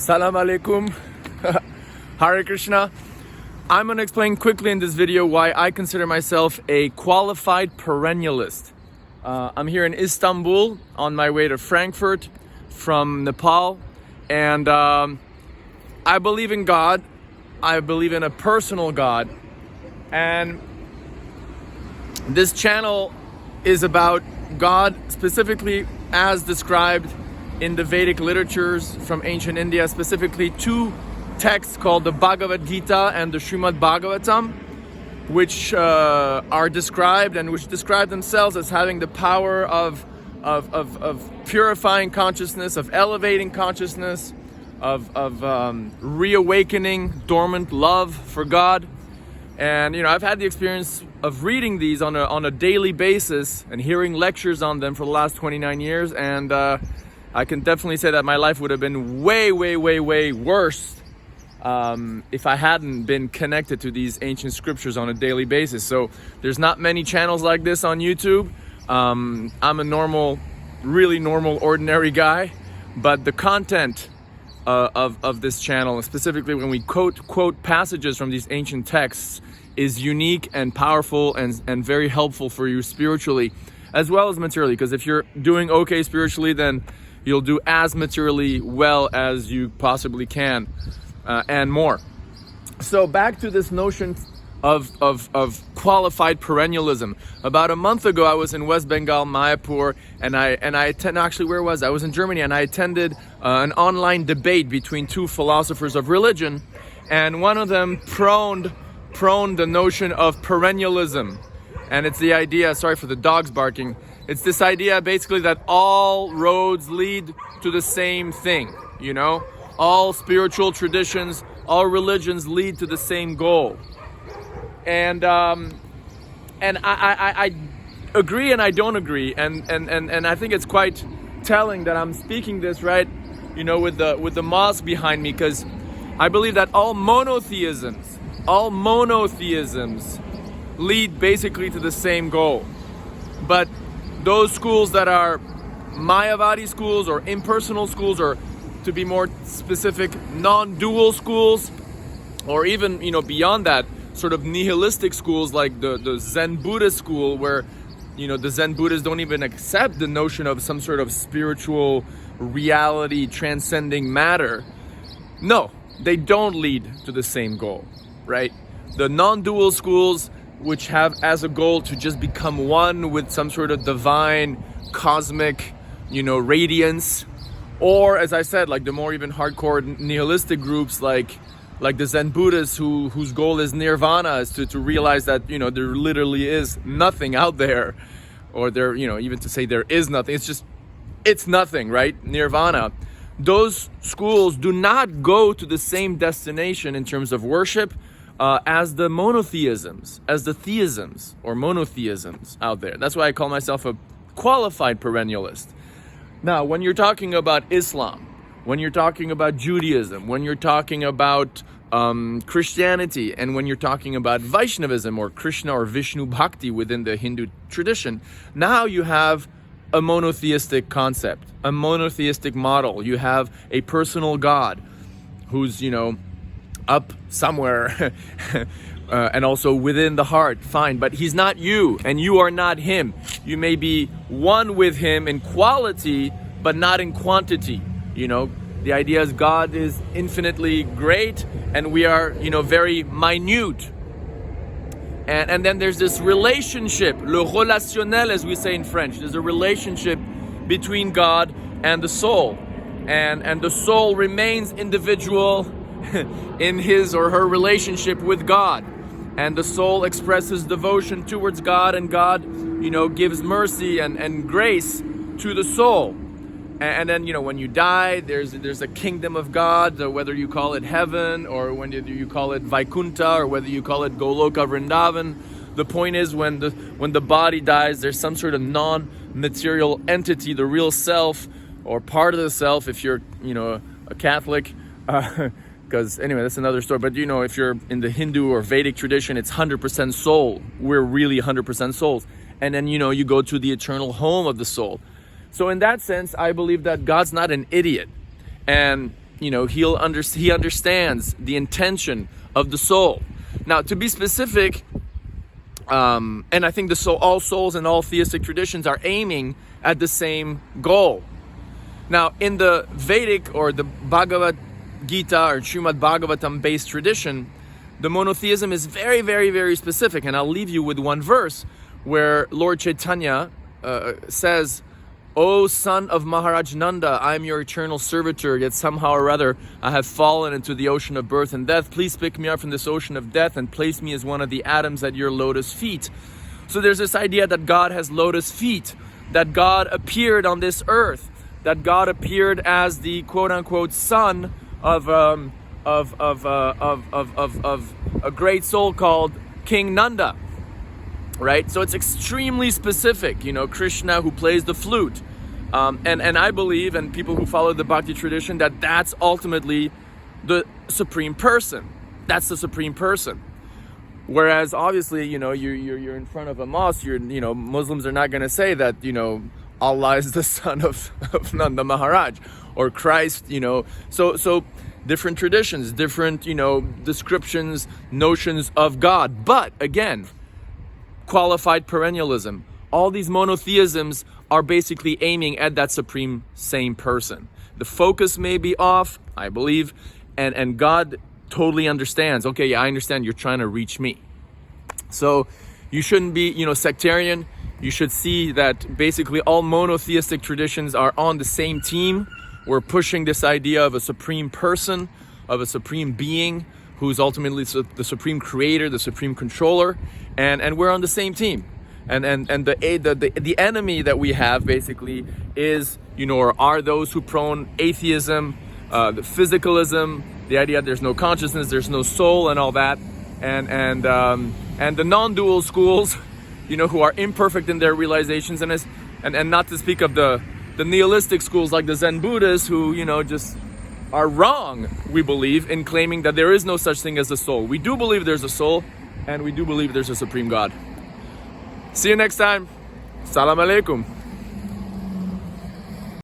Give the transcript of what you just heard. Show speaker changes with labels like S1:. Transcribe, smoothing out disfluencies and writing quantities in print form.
S1: Salam alaikum. Hare Krishna. I'm going to explain quickly in this video why I consider myself a qualified perennialist. I'm here in Istanbul on my way to Frankfurt from Nepal, and I believe in God. I believe in a personal God, and this channel is about God specifically as described in the Vedic literatures from ancient India, specifically two texts called the Bhagavad Gita and the Srimad Bhagavatam, which are described and which describe themselves as having the power of purifying consciousness, of elevating consciousness, of reawakening dormant love for God. And I've had the experience of reading these on a daily basis and hearing lectures on them for the last 29 years, and I can definitely say that my life would have been way worse if I hadn't been connected to these ancient scriptures on a daily basis. So there's not many channels like this on YouTube. I'm a really normal, ordinary guy, but the content of this channel, specifically when we quote passages from these ancient texts, is unique and powerful and very helpful for you spiritually as well as materially, because if you're doing okay spiritually, then you'll do as materially well as you possibly can, and more. So back to this notion of qualified perennialism. About a month ago, I was in West Bengal, Mayapur, and I attended, actually, where was I? I was in Germany, and I attended an online debate between two philosophers of religion, and one of them proned the notion of perennialism. And it's the idea, sorry for the dogs barking, it's this idea basically that all roads lead to the same thing, all spiritual traditions, all religions lead to the same goal. And I agree and I don't agree, and I think it's quite telling that I'm speaking this right, with the mosque behind me, because I believe that all monotheisms lead basically to the same goal. But those schools that are Mayavadi schools or impersonal schools, or to be more specific, non-dual schools, or even beyond that, sort of nihilistic schools like the Zen Buddhist school, where the Zen Buddhists don't even accept the notion of some sort of spiritual reality transcending matter. No, they don't lead to the same goal, right? The non-dual schools, which have as a goal to just become one with some sort of divine cosmic radiance, or as I said, like the more even hardcore nihilistic groups like the Zen Buddhists, whose goal is nirvana, is to realize that there literally is nothing out there, or there even to say there is nothing, it's nothing, right? Nirvana. Those schools do not go to the same destination in terms of worship as the monotheisms, as the theisms or monotheisms out there. That's why I call myself a qualified perennialist. Now, when you're talking about Islam, when you're talking about Judaism, when you're talking about Christianity, and when you're talking about Vaishnavism or Krishna or Vishnu Bhakti within the Hindu tradition, now you have a monotheistic concept, a monotheistic model. You have a personal God who's, up somewhere and also within the heart, fine, but he's not you and you are not him. You may be one with him in quality but not in quantity. The idea is God is infinitely great and we are very minute, and then there's this relationship, le relationnel, as we say in French. There's a relationship between God and the soul, and the soul remains individual in his or her relationship with God, and the soul expresses devotion towards God, and God gives mercy and grace to the soul. And then when you die, there's a kingdom of God, whether you call it heaven or whether you call it Vaikunta or whether you call it Goloka Vrindavan. The point is, when the body dies, there's some sort of non-material entity, the real self or part of the self, if you're a Catholic, because anyway, that's another story. But if you're in the Hindu or Vedic tradition, it's 100% soul. We're really 100% souls. And then you go to the eternal home of the soul. So in that sense, I believe that God's not an idiot. And he understands the intention of the soul. Now, to be specific, and I think all souls and all theistic traditions are aiming at the same goal. Now, in the Vedic or the Bhagavad Gita or Srimad Bhagavatam based tradition, the monotheism is very, very, very specific. And I'll leave you with one verse where Lord Chaitanya says, "O son of Maharaj Nanda, I am your eternal servitor, yet somehow or other I have fallen into the ocean of birth and death. Please pick me up from this ocean of death and place me as one of the atoms at your lotus feet." So there's this idea that God has lotus feet, that God appeared on this earth, that God appeared as the quote-unquote son of a great soul called King Nanda. Right? So it's extremely specific, Krishna who plays the flute. And I believe, and people who follow the Bhakti tradition, that that's ultimately the supreme person. That's the supreme person. Whereas obviously, you're in front of a mosque, Muslims are not going to say that, Allah is the son of Nanda Maharaj or Christ, So different traditions, different, descriptions, notions of God. But again, qualified perennialism. All these monotheisms are basically aiming at that supreme same person. The focus may be off, I believe, and God totally understands. Okay, yeah, I understand you're trying to reach me. So you shouldn't be, sectarian. You should see that basically all monotheistic traditions are on the same team. We're pushing this idea of a supreme person, of a supreme being, who's ultimately the supreme creator, the supreme controller, and we're on the same team. And the enemy that we have basically is, or are those who prone atheism, the physicalism, the idea that there's no consciousness, there's no soul, and all that, and the non-dual schools, who are imperfect in their realizations, and not to speak of the nihilistic schools like the Zen Buddhists, who just are wrong, we believe, in claiming that there is no such thing as a soul. We do believe there's a soul, and we do believe there's a supreme God. See you next time. Salam alaikum.